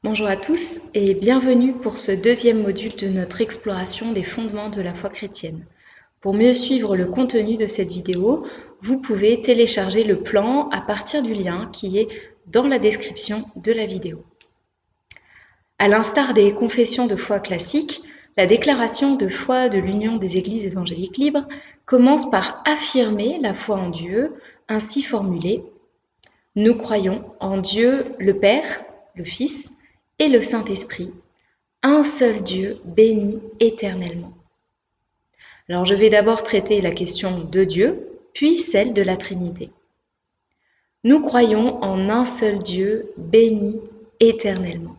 Bonjour à tous et bienvenue pour ce deuxième module de notre exploration des fondements de la foi chrétienne. Pour mieux suivre le contenu de cette vidéo, vous pouvez télécharger le plan à partir du lien qui est dans la description de la vidéo. À l'instar des confessions de foi classiques, la déclaration de foi de l'Union des Églises évangéliques libres commence par affirmer la foi en Dieu, ainsi formulée: nous croyons en Dieu le Père, le Fils et le Saint-Esprit, un seul Dieu béni éternellement. Alors je vais d'abord traiter la question de Dieu, puis celle de la Trinité. Nous croyons en un seul Dieu béni éternellement.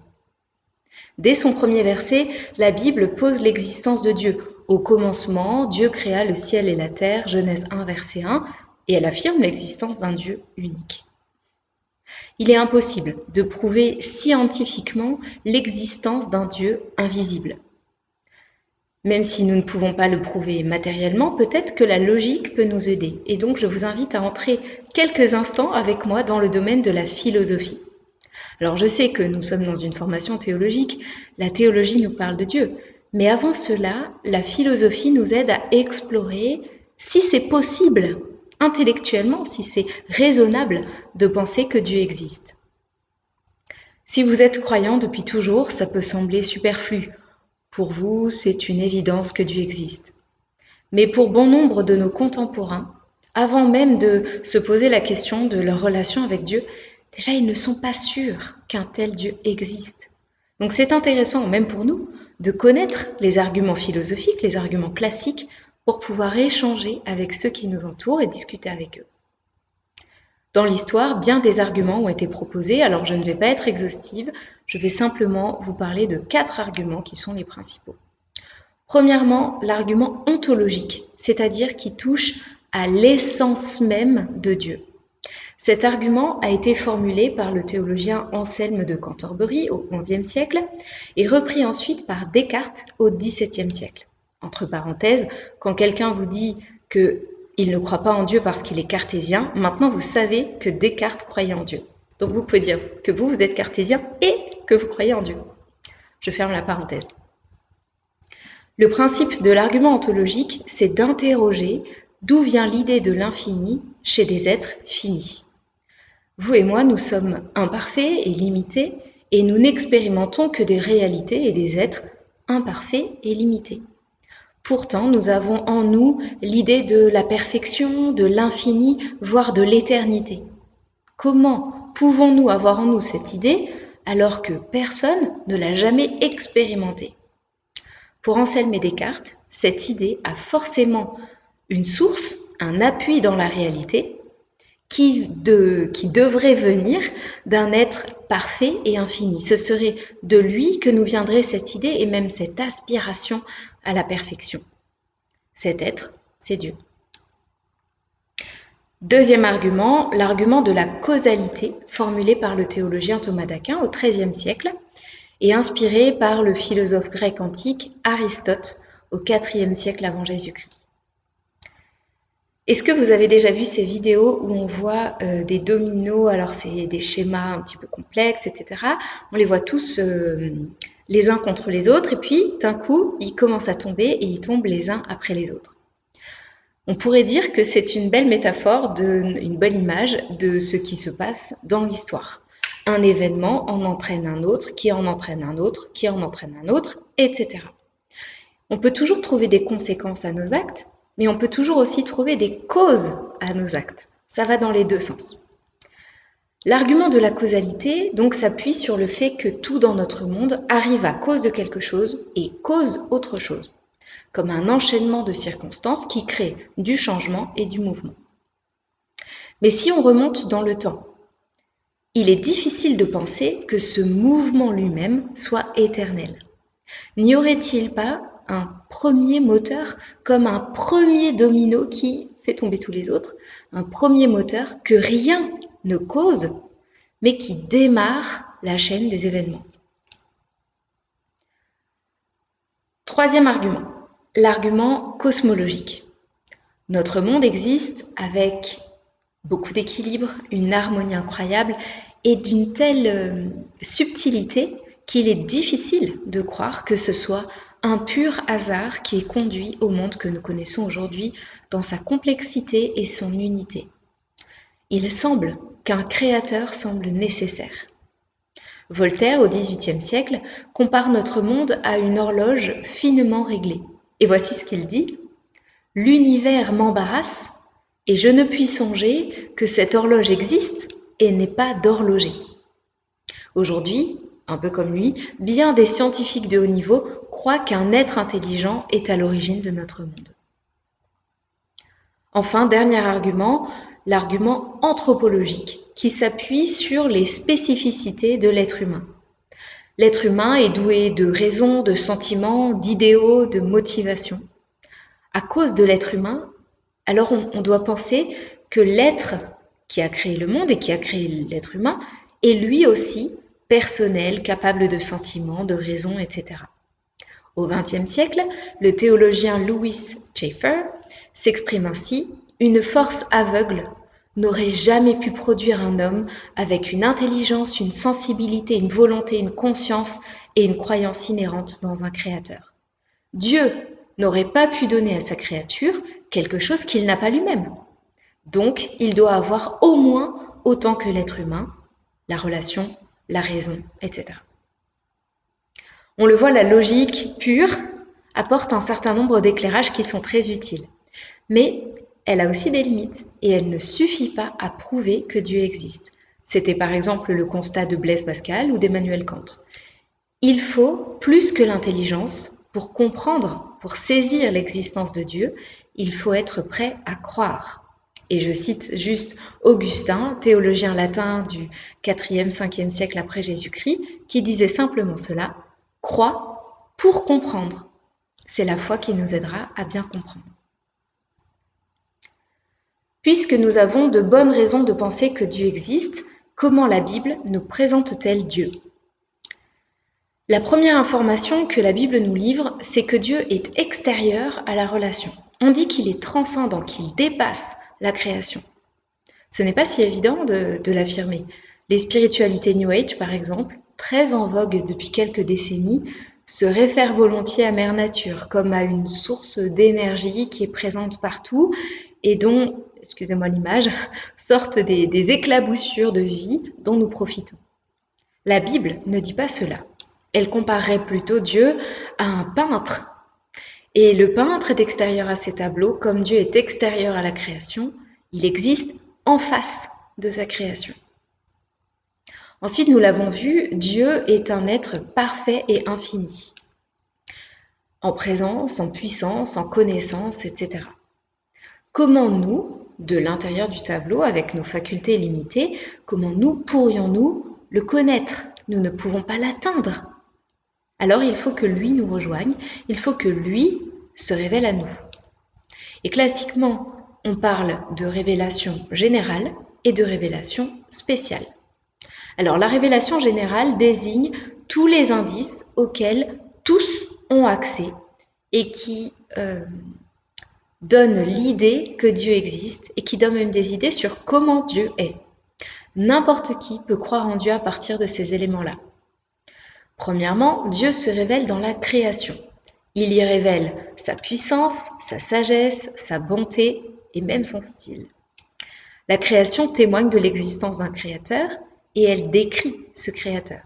Dès son premier verset, la Bible pose l'existence de Dieu. Au commencement, Dieu créa le ciel et la terre, Genèse 1, verset 1, et elle affirme l'existence d'un Dieu unique. Il est impossible de prouver scientifiquement l'existence d'un Dieu invisible. Même si nous ne pouvons pas le prouver matériellement, peut-être que la logique peut nous aider. Et donc je vous invite à entrer quelques instants avec moi dans le domaine de la philosophie. Alors je sais que nous sommes dans une formation théologique, la théologie nous parle de Dieu, mais avant cela, la philosophie nous aide à explorer si c'est possible intellectuellement, si c'est raisonnable de penser que Dieu existe. Si vous êtes croyant depuis toujours, ça peut sembler superflu. Pour vous, c'est une évidence que Dieu existe. Mais pour bon nombre de nos contemporains, avant même de se poser la question de leur relation avec Dieu, déjà ils ne sont pas sûrs qu'un tel Dieu existe. Donc c'est intéressant, même pour nous, de connaître les arguments philosophiques, les arguments classiques, pour pouvoir échanger avec ceux qui nous entourent et discuter avec eux. Dans l'histoire, bien des arguments ont été proposés, alors je ne vais pas être exhaustive, je vais simplement vous parler de 4 arguments qui sont les principaux. Premièrement, l'argument ontologique, c'est-à-dire qui touche à l'essence même de Dieu. Cet argument a été formulé par le théologien Anselme de Cantorbéry au XIe siècle et repris ensuite par Descartes au XVIIe siècle. Entre parenthèses, quand quelqu'un vous dit qu'il ne croit pas en Dieu parce qu'il est cartésien, maintenant vous savez que Descartes croyait en Dieu. Donc vous pouvez dire que vous êtes cartésien et que vous croyez en Dieu. Je ferme la parenthèse. Le principe de l'argument ontologique, c'est d'interroger d'où vient l'idée de l'infini chez des êtres finis. Vous et moi, nous sommes imparfaits et limités, et nous n'expérimentons que des réalités et des êtres imparfaits et limités. Pourtant, nous avons en nous l'idée de la perfection, de l'infini, voire de l'éternité. Comment pouvons-nous avoir en nous cette idée alors que personne ne l'a jamais expérimentée ? Pour Anselme et Descartes, cette idée a forcément une source, un appui dans la réalité, qui devrait venir d'un être parfait et infini. Ce serait de lui que nous viendrait cette idée et même cette aspiration à la perfection. Cet être, c'est Dieu. Deuxième argument, l'argument de la causalité formulé par le théologien Thomas d'Aquin au XIIIe siècle et inspiré par le philosophe grec antique Aristote au IVe siècle avant Jésus-Christ. Est-ce que vous avez déjà vu ces vidéos où on voit des dominos, alors c'est des schémas un petit peu complexes, etc. On les voit tous les uns contre les autres, et puis d'un coup, ils commencent à tomber et ils tombent les uns après les autres. On pourrait dire que c'est une belle métaphore, une belle image de ce qui se passe dans l'histoire. Un événement en entraîne un autre, qui en entraîne un autre, qui en entraîne un autre, etc. On peut toujours trouver des conséquences à nos actes, mais on peut toujours aussi trouver des causes à nos actes. Ça va dans les deux sens. L'argument de la causalité, donc, s'appuie sur le fait que tout dans notre monde arrive à cause de quelque chose et cause autre chose, comme un enchaînement de circonstances qui crée du changement et du mouvement. Mais si on remonte dans le temps, il est difficile de penser que ce mouvement lui-même soit éternel. N'y aurait-il pas un premier moteur, comme un premier domino qui fait tomber tous les autres, un premier moteur que rien ne cause, mais qui démarre la chaîne des événements. Troisième argument, l'argument cosmologique. Notre monde existe avec beaucoup d'équilibre, une harmonie incroyable et d'une telle subtilité qu'il est difficile de croire que ce soit un pur hasard qui ait conduit au monde que nous connaissons aujourd'hui dans sa complexité et son unité. Il semble qu'un créateur semble nécessaire. Voltaire, au XVIIIe siècle, compare notre monde à une horloge finement réglée. Et voici ce qu'il dit : « L'univers m'embarrasse, et je ne puis songer que cette horloge existe et n'est pas d'horloger. » Aujourd'hui, un peu comme lui, bien des scientifiques de haut niveau croient qu'un être intelligent est à l'origine de notre monde. Enfin, dernier argument, l'argument anthropologique qui s'appuie sur les spécificités de l'être humain. L'être humain est doué de raison, de sentiments, d'idéaux, de motivations. À cause de l'être humain, alors on doit penser que l'être qui a créé le monde et qui a créé l'être humain est lui aussi personnel, capable de sentiments, de raison, etc. Au XXe siècle, le théologien Louis Schaeffer s'exprime ainsi : « Une force aveugle n'aurait jamais pu produire un homme avec une intelligence, une sensibilité, une volonté, une conscience et une croyance inhérente dans un créateur. Dieu n'aurait pas pu donner à sa créature quelque chose qu'il n'a pas lui-même. Donc, il doit avoir au moins autant que l'être humain, la relation, la raison, etc. » On le voit, la logique pure apporte un certain nombre d'éclairages qui sont très utiles. Mais elle a aussi des limites et elle ne suffit pas à prouver que Dieu existe. C'était par exemple le constat de Blaise Pascal ou d'Emmanuel Kant. Il faut plus que l'intelligence pour comprendre, pour saisir l'existence de Dieu, il faut être prêt à croire. Et je cite juste Augustin, théologien latin du 4e, 5e siècle après Jésus-Christ, qui disait simplement cela : « Crois pour comprendre. » C'est la foi qui nous aidera à bien comprendre. Puisque nous avons de bonnes raisons de penser que Dieu existe, comment la Bible nous présente-t-elle Dieu ? La première information que la Bible nous livre, c'est que Dieu est extérieur à la relation. On dit qu'il est transcendant, qu'il dépasse la création. Ce n'est pas si évident de l'affirmer. Les spiritualités New Age, par exemple, très en vogue depuis quelques décennies, se réfèrent volontiers à Mère Nature, comme à une source d'énergie qui est présente partout et dont, excusez-moi l'image, sortent des éclaboussures de vie dont nous profitons. La Bible ne dit pas cela. Elle comparerait plutôt Dieu à un peintre. Et le peintre est extérieur à ses tableaux, comme Dieu est extérieur à la création, il existe en face de sa création. Ensuite, nous l'avons vu, Dieu est un être parfait et infini, en présence, en puissance, en connaissance, etc. Comment nous, de l'intérieur du tableau, avec nos facultés limitées, comment nous pourrions-nous le connaître ? Nous ne pouvons pas l'atteindre. Alors il faut que lui nous rejoigne, il faut que lui se révèle à nous. Et classiquement, on parle de révélation générale et de révélation spéciale. Alors la révélation générale désigne tous les indices auxquels tous ont accès et qui donnent l'idée que Dieu existe et qui donnent même des idées sur comment Dieu est. N'importe qui peut croire en Dieu à partir de ces éléments-là. Premièrement, Dieu se révèle dans la création. Il y révèle sa puissance, sa sagesse, sa bonté et même son style. La création témoigne de l'existence d'un créateur et elle décrit ce créateur.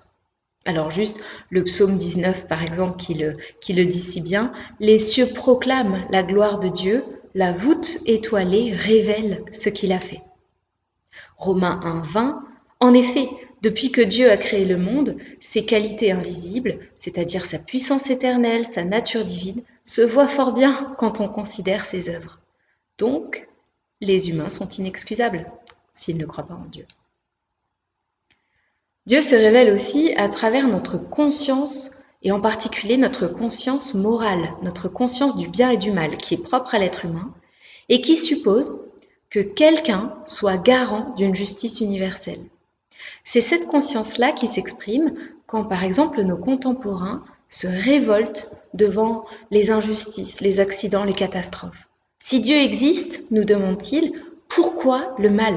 Alors juste le psaume 19 par exemple qui le dit si bien, « Les cieux proclament la gloire de Dieu, la voûte étoilée révèle ce qu'il a fait. » Romains 1, 20, en effet, depuis que Dieu a créé le monde, ses qualités invisibles, c'est-à-dire sa puissance éternelle, sa nature divine, se voient fort bien quand on considère ses œuvres. Donc, les humains sont inexcusables s'ils ne croient pas en Dieu. Dieu se révèle aussi à travers notre conscience, et en particulier notre conscience morale, notre conscience du bien et du mal, qui est propre à l'être humain, et qui suppose que quelqu'un soit garant d'une justice universelle. C'est cette conscience-là qui s'exprime quand, par exemple, nos contemporains se révoltent devant les injustices, les accidents, les catastrophes. Si Dieu existe, nous demande-t-il, pourquoi le mal ?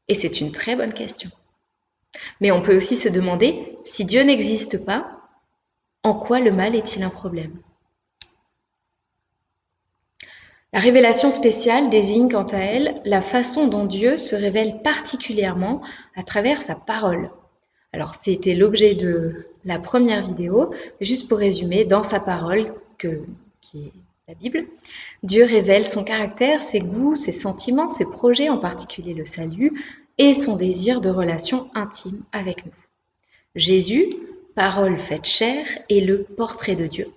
Et c'est une très bonne question. Mais on peut aussi se demander, si Dieu n'existe pas, en quoi le mal est-il un problème? La révélation spéciale désigne quant à elle la façon dont Dieu se révèle particulièrement à travers sa parole. Alors c'était l'objet de la première vidéo, mais juste pour résumer, dans sa parole, qui est la Bible, Dieu révèle son caractère, ses goûts, ses sentiments, ses projets, en particulier le salut, et son désir de relation intime avec nous. Jésus, parole faite chair, est le portrait de Dieu.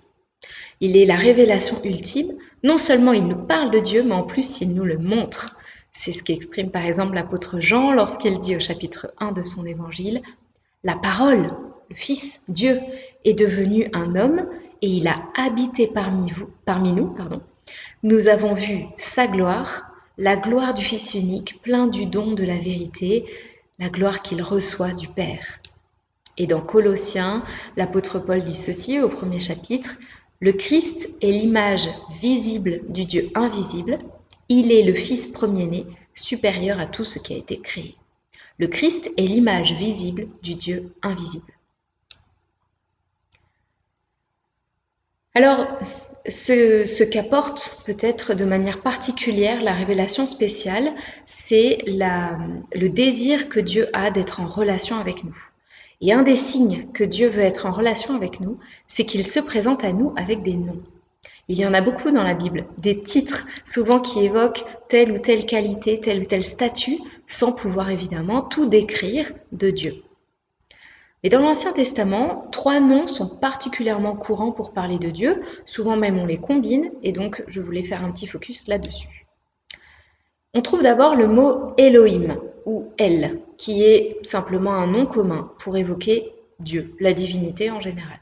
Il est la révélation ultime. Non seulement il nous parle de Dieu, mais en plus il nous le montre. C'est ce qu'exprime par exemple l'apôtre Jean lorsqu'il dit au chapitre 1 de son évangile, « La parole, le Fils, Dieu, est devenu un homme et il a habité parmi nous. Nous avons vu sa gloire, la gloire du Fils unique, plein du don de la vérité, la gloire qu'il reçoit du Père. » Et dans Colossiens, l'apôtre Paul dit ceci au premier chapitre, « Le Christ est l'image visible du Dieu invisible, il est le Fils premier-né, supérieur à tout ce qui a été créé. » Le Christ est l'image visible du Dieu invisible. Alors, ce qu'apporte peut-être de manière particulière la révélation spéciale, c'est le désir que Dieu a d'être en relation avec nous. Et un des signes que Dieu veut être en relation avec nous, c'est qu'il se présente à nous avec des noms. Il y en a beaucoup dans la Bible, des titres souvent qui évoquent telle ou telle qualité, tel ou tel statut, sans pouvoir évidemment tout décrire de Dieu. Et dans l'Ancien Testament, 3 noms sont particulièrement courants pour parler de Dieu, souvent même on les combine, et donc je voulais faire un petit focus là-dessus. On trouve d'abord le mot Elohim, ou El, qui est simplement un nom commun pour évoquer Dieu, la divinité en général.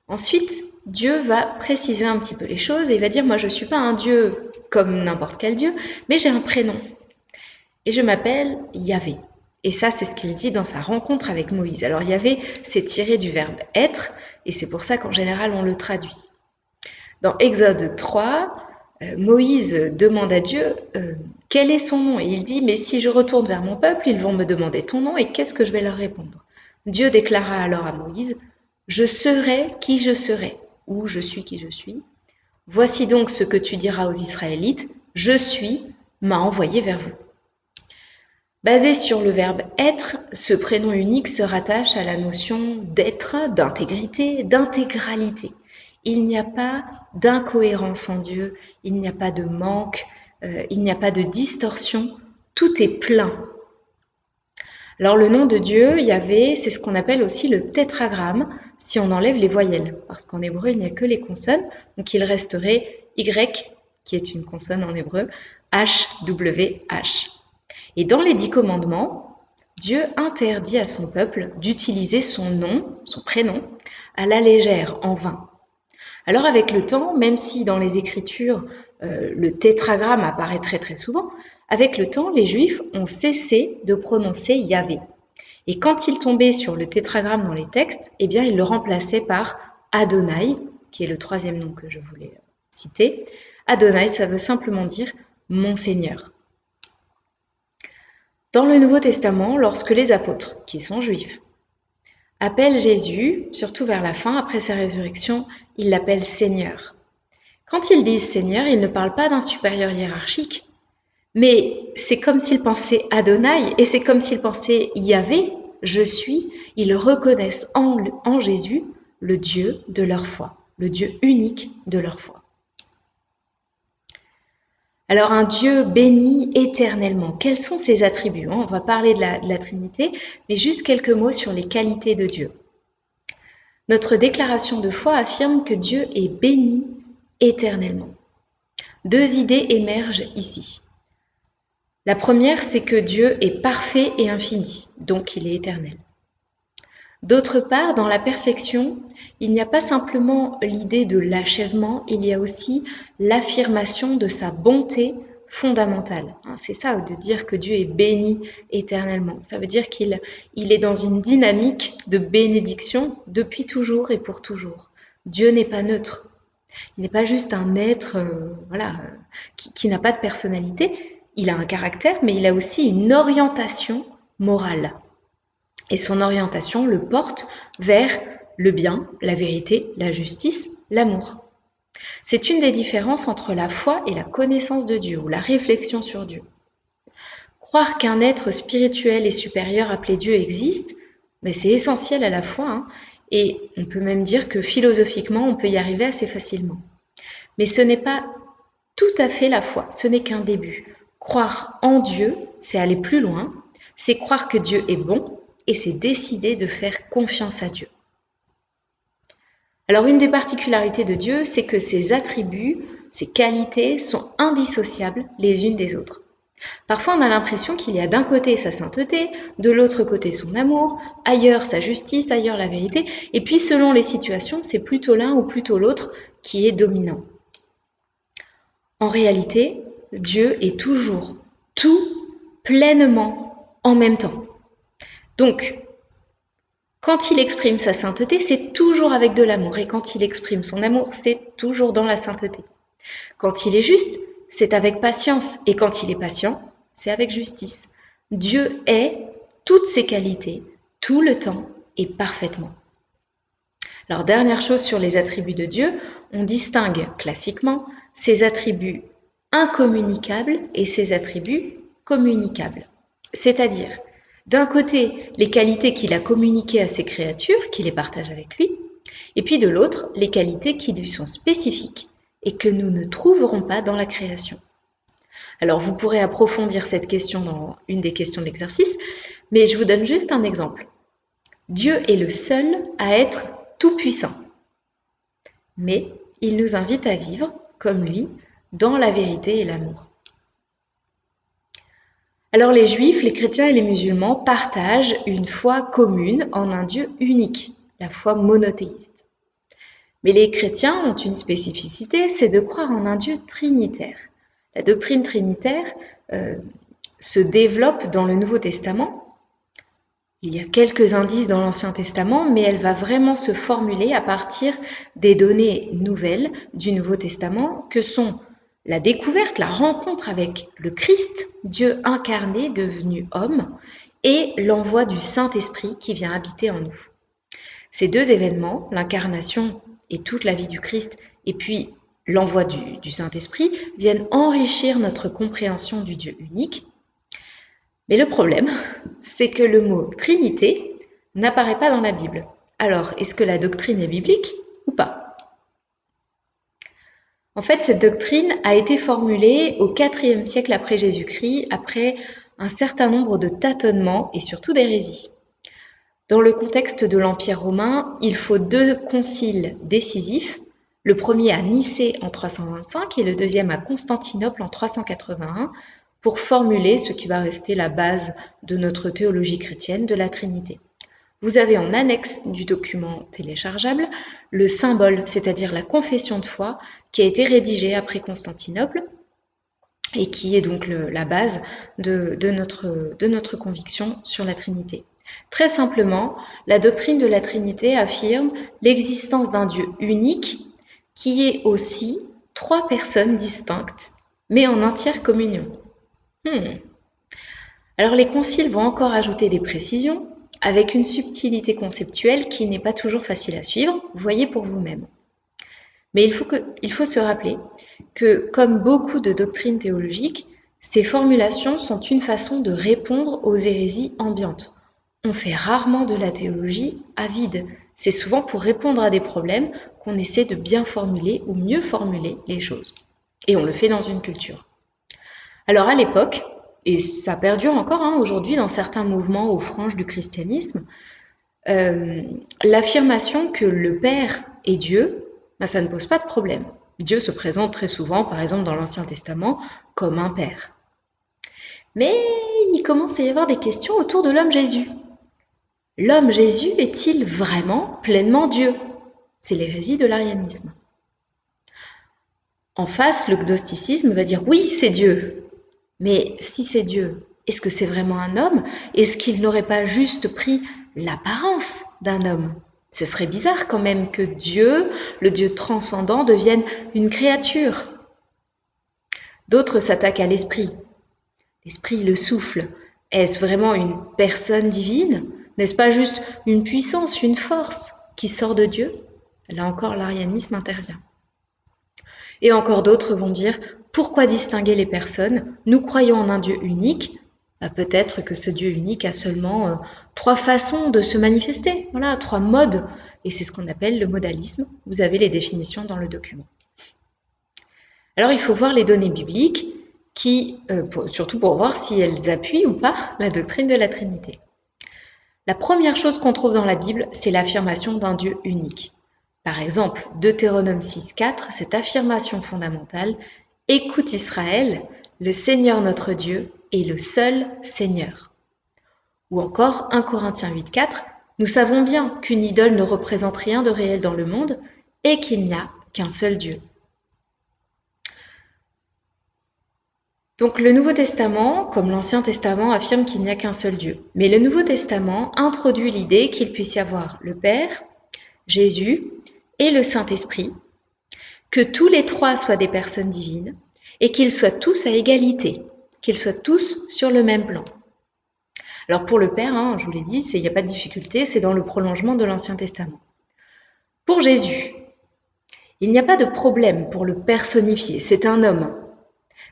Ensuite, Dieu va préciser un petit peu les choses et va dire « Moi, je ne suis pas un Dieu comme n'importe quel Dieu, mais j'ai un prénom. Et je m'appelle Yahvé. » Et ça, c'est ce qu'il dit dans sa rencontre avec Moïse. Alors Yahvé, c'est tiré du verbe « être » et c'est pour ça qu'en général, on le traduit. Dans Exode 3, Moïse demande à Dieu quel est son nom. Et il dit « Mais si je retourne vers mon peuple, ils vont me demander ton nom et qu'est-ce que je vais leur répondre ?» Dieu déclara alors à Moïse « Je serai qui je serai, ou je suis qui je suis. Voici donc ce que tu diras aux Israélites, je suis, m'a envoyé vers vous. » Basé sur le verbe être, ce prénom unique se rattache à la notion d'être, d'intégrité, d'intégralité. Il n'y a pas d'incohérence en Dieu, il n'y a pas de manque, il n'y a pas de distorsion, tout est plein. Alors le nom de Dieu, Yahvé, c'est ce qu'on appelle aussi le tétragramme si on enlève les voyelles, parce qu'en hébreu il n'y a que les consonnes, donc il resterait Y, qui est une consonne en hébreu, H, W, H. Et dans les 10 commandements, Dieu interdit à son peuple d'utiliser son nom, son prénom, à la légère, en vain. Alors avec le temps, même si dans les Écritures, le tétragramme apparaît très très souvent, avec le temps, les Juifs ont cessé de prononcer Yahvé. Et quand ils tombaient sur le tétragramme dans les textes, eh bien ils le remplaçaient par Adonai, qui est le 3e nom que je voulais citer. Adonai, ça veut simplement dire « mon Seigneur ». Dans le Nouveau Testament, lorsque les apôtres, qui sont juifs, appellent Jésus, surtout vers la fin, après sa résurrection, ils l'appellent Seigneur. Quand ils disent Seigneur, ils ne parlent pas d'un supérieur hiérarchique, mais c'est comme s'ils pensaient Adonai, et c'est comme s'ils pensaient Yahvé, je suis, ils reconnaissent en Jésus le Dieu de leur foi, le Dieu unique de leur foi. Alors un Dieu béni éternellement, quels sont ses attributs? On va parler de la Trinité, mais juste quelques mots sur les qualités de Dieu. Notre déclaration de foi affirme que Dieu est béni éternellement. 2 idées émergent ici. La première, c'est que Dieu est parfait et infini, donc il est éternel. D'autre part, dans la perfection, il n'y a pas simplement l'idée de l'achèvement, il y a aussi l'affirmation de sa bonté fondamentale. C'est ça, de dire que Dieu est béni éternellement. Ça veut dire qu'il est dans une dynamique de bénédiction depuis toujours et pour toujours. Dieu n'est pas neutre. Il n'est pas juste un être qui n'a pas de personnalité. Il a un caractère, mais il a aussi une orientation morale. Et son orientation le porte vers le bien, la vérité, la justice, l'amour. C'est une des différences entre la foi et la connaissance de Dieu, ou la réflexion sur Dieu. Croire qu'un être spirituel et supérieur appelé Dieu existe, c'est essentiel à la foi, hein, et on peut même dire que philosophiquement, on peut y arriver assez facilement. Mais ce n'est pas tout à fait la foi, ce n'est qu'un début. Croire en Dieu, c'est aller plus loin, c'est croire que Dieu est bon, et c'est décider de faire confiance à Dieu. Alors une des particularités de Dieu, c'est que ses attributs, ses qualités sont indissociables les unes des autres. Parfois on a l'impression qu'il y a d'un côté sa sainteté, de l'autre côté son amour, ailleurs sa justice, ailleurs la vérité, et puis selon les situations, c'est plutôt l'un ou plutôt l'autre qui est dominant. En réalité, Dieu est toujours tout pleinement en même temps. Donc, quand il exprime sa sainteté, c'est toujours avec de l'amour. Et quand il exprime son amour, c'est toujours dans la sainteté. Quand il est juste, c'est avec patience. Et quand il est patient, c'est avec justice. Dieu est toutes ses qualités, tout le temps et parfaitement. Alors, dernière chose sur les attributs de Dieu, on distingue classiquement ses attributs incommunicables et ses attributs communicables. C'est-à-dire, d'un côté, les qualités qu'il a communiquées à ses créatures, qu'il les partage avec lui, et puis de l'autre, les qualités qui lui sont spécifiques et que nous ne trouverons pas dans la création. Alors, vous pourrez approfondir cette question dans une des questions de l'exercice, mais je vous donne juste un exemple. Dieu est le seul à être tout-puissant, mais il nous invite à vivre, comme lui, dans la vérité et l'amour. Alors les juifs, les chrétiens et les musulmans partagent une foi commune en un Dieu unique, la foi monothéiste. Mais les chrétiens ont une spécificité, c'est de croire en un Dieu trinitaire. La doctrine trinitaire se développe dans le Nouveau Testament. Il y a quelques indices dans l'Ancien Testament, mais elle va vraiment se formuler à partir des données nouvelles du Nouveau Testament que sont la découverte, la rencontre avec le Christ, Dieu incarné, devenu homme, et l'envoi du Saint-Esprit qui vient habiter en nous. Ces deux événements, l'incarnation et toute la vie du Christ, et puis l'envoi du Saint-Esprit, viennent enrichir notre compréhension du Dieu unique. Mais le problème, c'est que le mot Trinité n'apparaît pas dans la Bible. Alors, est-ce que la doctrine est biblique ou pas ? En fait, cette doctrine a été formulée au IVe siècle après Jésus-Christ, après un certain nombre de tâtonnements et surtout d'hérésies. Dans le contexte de l'Empire romain, il faut 2 conciles décisifs, le premier à Nicée en 325 et le deuxième à Constantinople en 381, pour formuler ce qui va rester la base de notre théologie chrétienne de la Trinité. Vous avez en annexe du document téléchargeable le symbole, c'est-à-dire la confession de foi, qui a été rédigée après Constantinople et qui est donc la base de notre conviction sur la Trinité. Très simplement, la doctrine de la Trinité affirme l'existence d'un Dieu unique qui est aussi 3 personnes distinctes, mais en entière communion. Alors les conciles vont encore ajouter des précisions avec une subtilité conceptuelle qui n'est pas toujours facile à suivre, voyez pour vous-même. Mais il faut se rappeler que, comme beaucoup de doctrines théologiques, ces formulations sont une façon de répondre aux hérésies ambiantes. On fait rarement de la théologie à vide. C'est souvent pour répondre à des problèmes qu'on essaie de bien formuler ou mieux formuler les choses. Et on le fait dans une culture. Alors à l'époque, et ça perdure encore aujourd'hui dans certains mouvements aux franges du christianisme, l'affirmation que le Père est Dieu, ça ne pose pas de problème. Dieu se présente très souvent, par exemple dans l'Ancien Testament, comme un Père. Mais il commence à y avoir des questions autour de l'homme Jésus. L'homme Jésus est-il vraiment pleinement Dieu ? C'est l'hérésie de l'arianisme. En face, le gnosticisme va dire oui, c'est Dieu. Mais si c'est Dieu, est-ce que c'est vraiment un homme ? Est-ce qu'il n'aurait pas juste pris l'apparence d'un homme ? Ce serait bizarre quand même que Dieu, le Dieu transcendant, devienne une créature. D'autres s'attaquent à l'esprit. L'esprit, le souffle. Est-ce vraiment une personne divine ? N'est-ce pas juste une puissance, une force qui sort de Dieu? Là encore, l'arianisme intervient. Et encore d'autres vont dire, pourquoi distinguer les personnes? Nous croyons en un Dieu unique. Peut-être que ce Dieu unique a seulement 3 façons de se manifester, voilà, 3 modes. Et c'est ce qu'on appelle le modalisme. Vous avez les définitions dans le document. Alors il faut voir les données bibliques, surtout pour voir si elles appuient ou pas la doctrine de la Trinité. La première chose qu'on trouve dans la Bible, c'est l'affirmation d'un Dieu unique. Par exemple, Deutéronome 6,4, cette affirmation fondamentale, « Écoute Israël, le Seigneur notre Dieu est le seul Seigneur. » Ou encore 1 Corinthiens 8,4, « Nous savons bien qu'une idole ne représente rien de réel dans le monde et qu'il n'y a qu'un seul Dieu. » Donc le Nouveau Testament, comme l'Ancien Testament, affirme qu'il n'y a qu'un seul Dieu. Mais le Nouveau Testament introduit l'idée qu'il puisse y avoir le Père, Jésus et le Saint-Esprit, que tous les 3 soient des personnes divines et qu'ils soient tous à égalité, qu'ils soient tous sur le même plan. Alors pour le Père, je vous l'ai dit, il n'y a pas de difficulté, c'est dans le prolongement de l'Ancien Testament. Pour Jésus, il n'y a pas de problème pour le personnifier, c'est un homme.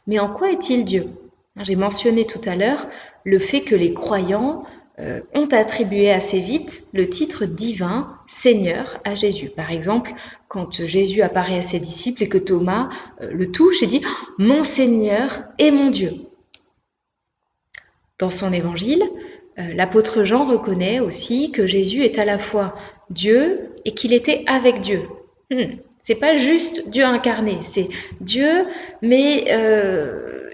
Mais en quoi est-il Dieu? J'ai mentionné tout à l'heure le fait que les croyants ont attribué assez vite le titre divin Seigneur à Jésus. Par exemple, quand Jésus apparaît à ses disciples et que Thomas le touche et dit « Mon Seigneur et mon Dieu ». Dans son évangile, l'apôtre Jean reconnaît aussi que Jésus est à la fois Dieu et qu'il était avec Dieu. C'est pas juste Dieu incarné, c'est Dieu, mais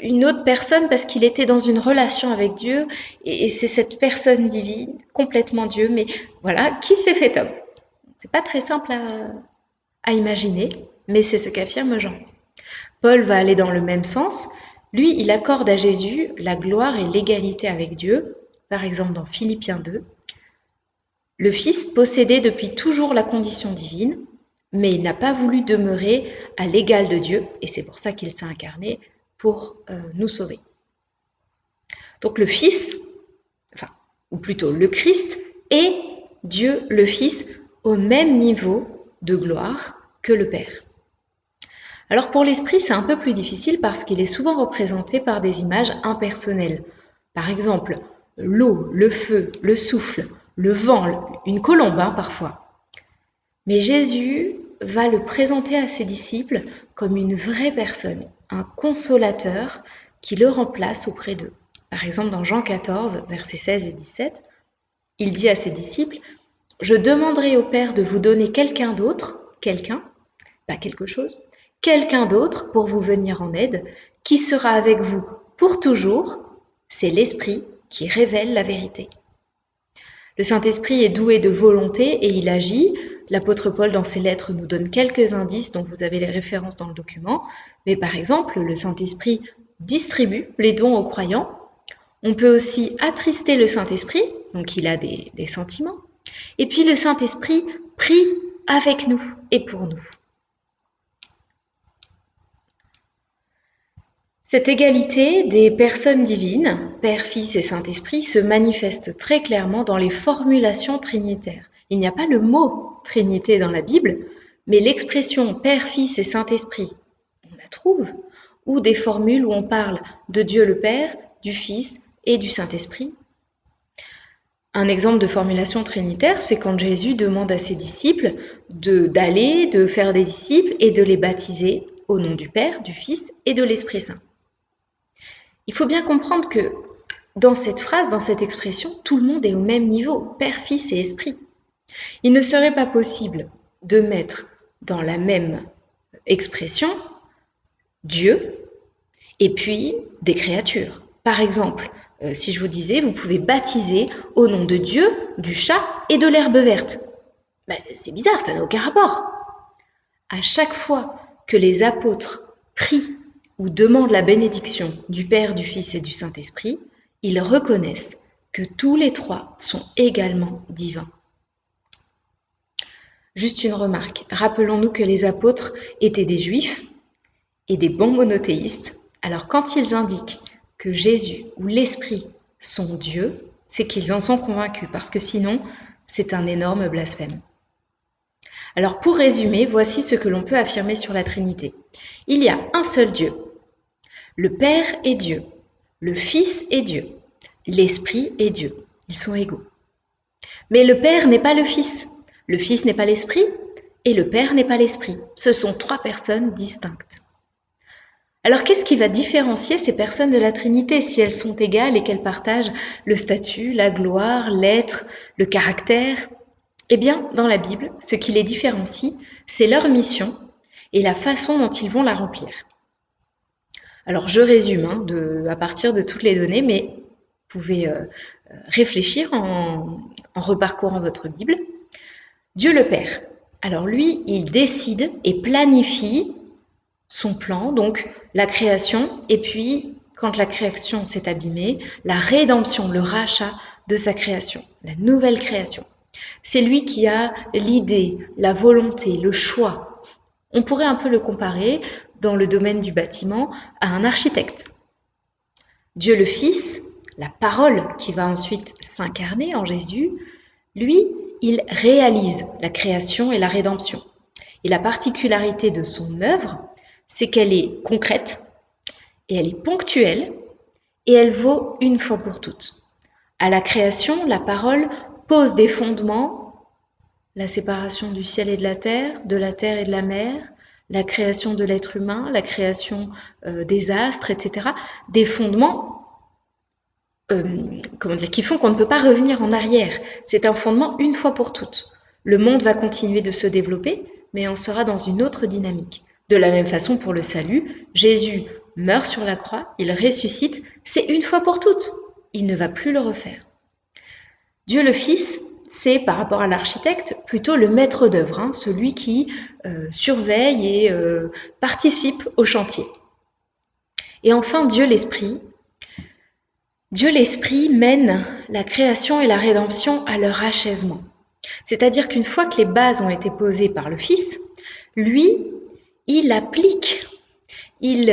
une autre personne parce qu'il était dans une relation avec Dieu et c'est cette personne divine, complètement Dieu, mais voilà, qui s'est fait homme. C'est pas très simple à imaginer, mais c'est ce qu'affirme Jean. Paul va aller dans le même sens. Lui, il accorde à Jésus la gloire et l'égalité avec Dieu, par exemple dans Philippiens 2. Le Fils possédait depuis toujours la condition divine, mais il n'a pas voulu demeurer à l'égal de Dieu, et c'est pour ça qu'il s'est incarné pour nous sauver. Donc le Fils, ou plutôt le Christ, est Dieu le Fils au même niveau de gloire que le Père. Alors pour l'Esprit, c'est un peu plus difficile parce qu'il est souvent représenté par des images impersonnelles. Par exemple, l'eau, le feu, le souffle, le vent, une colombe parfois. Mais Jésus va le présenter à ses disciples comme une vraie personne, un consolateur qui le remplace auprès d'eux. Par exemple, dans Jean 14, versets 16 et 17, il dit à ses disciples « Je demanderai au Père de vous donner quelqu'un d'autre, pas quelque chose, quelqu'un d'autre pour vous venir en aide, qui sera avec vous pour toujours, c'est l'Esprit qui révèle la vérité. » Le Saint-Esprit est doué de volonté et il agit. L'apôtre Paul, dans ses lettres, nous donne quelques indices dont vous avez les références dans le document. Mais par exemple, le Saint-Esprit distribue les dons aux croyants. On peut aussi attrister le Saint-Esprit, donc il a des sentiments. Et puis le Saint-Esprit prie avec nous et pour nous. Cette égalité des personnes divines, Père, Fils et Saint-Esprit, se manifeste très clairement dans les formulations trinitaires. Il n'y a pas le mot Trinité dans la Bible, mais l'expression Père, Fils et Saint-Esprit, on la trouve, ou des formules où on parle de Dieu le Père, du Fils et du Saint-Esprit. Un exemple de formulation trinitaire, c'est quand Jésus demande à ses disciples d'aller, de faire des disciples et de les baptiser au nom du Père, du Fils et de l'Esprit Saint. Il faut bien comprendre que dans cette phrase, dans cette expression, tout le monde est au même niveau, Père, Fils et Esprit. Il ne serait pas possible de mettre dans la même expression Dieu et puis des créatures. Par exemple, si je vous disais, vous pouvez baptiser au nom de Dieu, du chat et de l'herbe verte. C'est bizarre, ça n'a aucun rapport. À chaque fois que les apôtres prient ou demandent la bénédiction du Père, du Fils et du Saint-Esprit, ils reconnaissent que tous les 3 sont également divins. Juste une remarque, rappelons-nous que les apôtres étaient des juifs et des bons monothéistes. Alors quand ils indiquent que Jésus ou l'Esprit sont Dieu, c'est qu'ils en sont convaincus, parce que sinon, c'est un énorme blasphème. Alors pour résumer, voici ce que l'on peut affirmer sur la Trinité. Il y a un seul Dieu. Le Père est Dieu. Le Fils est Dieu. L'Esprit est Dieu. Ils sont égaux. Mais le Père n'est pas le Fils. Le Fils n'est pas l'Esprit. Et le Père n'est pas l'Esprit. Ce sont trois personnes distinctes. Alors qu'est-ce qui va différencier ces personnes de la Trinité si elles sont égales et qu'elles partagent le statut, la gloire, l'être, le caractère ? Eh bien, dans la Bible, ce qui les différencie, c'est leur mission et la façon dont ils vont la remplir. Alors je résume à partir de toutes les données, mais vous pouvez réfléchir en reparcourant votre Bible. Dieu le Père. Alors lui, il décide et planifie son plan, donc la création, et puis quand la création s'est abîmée, la rédemption, le rachat de sa création, la nouvelle création. C'est lui qui a l'idée, la volonté, le choix. On pourrait un peu le comparer dans le domaine du bâtiment à un architecte. Dieu le Fils, la parole qui va ensuite s'incarner en Jésus, lui, il réalise la création et la rédemption. Et la particularité de son œuvre, c'est qu'elle est concrète et elle est ponctuelle et elle vaut une fois pour toutes. À la création, la parole pose des fondements, la séparation du ciel et de la terre et de la mer, la création de l'être humain, la création des astres, etc. Des fondements qui font qu'on ne peut pas revenir en arrière. C'est un fondement une fois pour toutes. Le monde va continuer de se développer, mais on sera dans une autre dynamique. De la même façon pour le salut, Jésus meurt sur la croix, il ressuscite, c'est une fois pour toutes. Il ne va plus le refaire. Dieu le Fils, c'est par rapport à l'architecte plutôt le maître d'œuvre, celui qui surveille et participe au chantier. Et enfin, Dieu l'Esprit mène la création et la rédemption à leur achèvement. C'est-à-dire qu'une fois que les bases ont été posées par le Fils, lui, il applique, il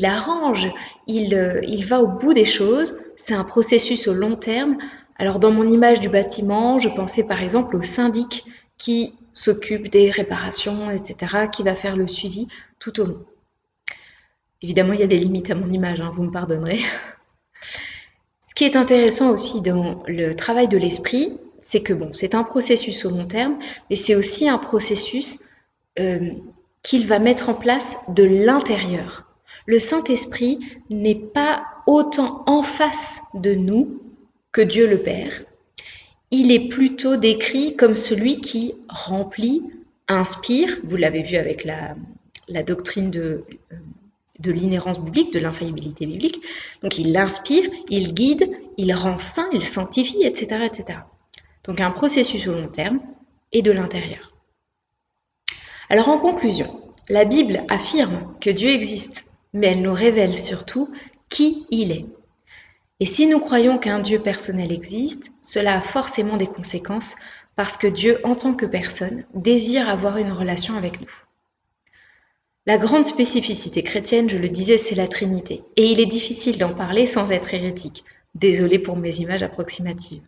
arrange, il va au bout des choses. C'est un processus au long terme. Alors dans mon image du bâtiment, je pensais par exemple au syndic qui s'occupe des réparations, etc., qui va faire le suivi tout au long. Évidemment, il y a des limites à mon image, vous me pardonnerez. Ce qui est intéressant aussi dans le travail de l'esprit, c'est que c'est un processus au long terme, mais c'est aussi un processus qu'il va mettre en place de l'intérieur. Le Saint-Esprit n'est pas autant en face de nous que Dieu le Père. Il est plutôt décrit comme celui qui remplit, inspire, vous l'avez vu avec la doctrine de l'inhérence biblique, de l'infaillibilité biblique. Donc il inspire, il guide, il rend saint, il sanctifie, etc., etc. Donc un processus au long terme et de l'intérieur. Alors en conclusion, la Bible affirme que Dieu existe, mais elle nous révèle surtout qui il est. Et si nous croyons qu'un Dieu personnel existe, cela a forcément des conséquences parce que Dieu, en tant que personne, désire avoir une relation avec nous. La grande spécificité chrétienne, je le disais, c'est la Trinité. Et il est difficile d'en parler sans être hérétique. Désolée pour mes images approximatives.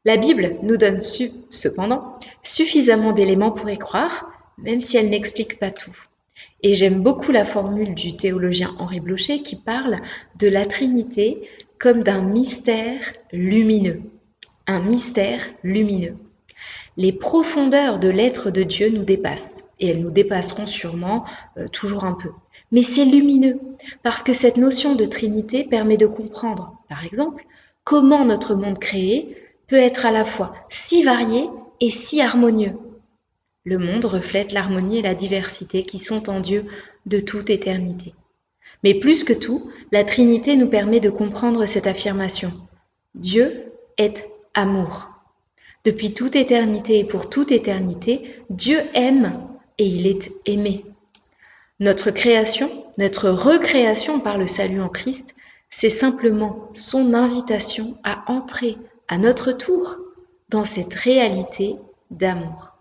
La Bible nous donne cependant suffisamment d'éléments pour y croire, même si elle n'explique pas tout. Et j'aime beaucoup la formule du théologien Henri Blocher qui parle de la Trinité comme d'un mystère lumineux. Un mystère lumineux. Les profondeurs de l'être de Dieu nous dépassent, et elles nous dépasseront sûrement toujours un peu. Mais c'est lumineux, parce que cette notion de Trinité permet de comprendre, par exemple, comment notre monde créé peut être à la fois si varié et si harmonieux. Le monde reflète l'harmonie et la diversité qui sont en Dieu de toute éternité. Mais plus que tout, la Trinité nous permet de comprendre cette affirmation. Dieu est amour. Depuis toute éternité et pour toute éternité, Dieu aime et il est aimé. Notre création, notre recréation par le salut en Christ, c'est simplement son invitation à entrer à notre tour dans cette réalité d'amour.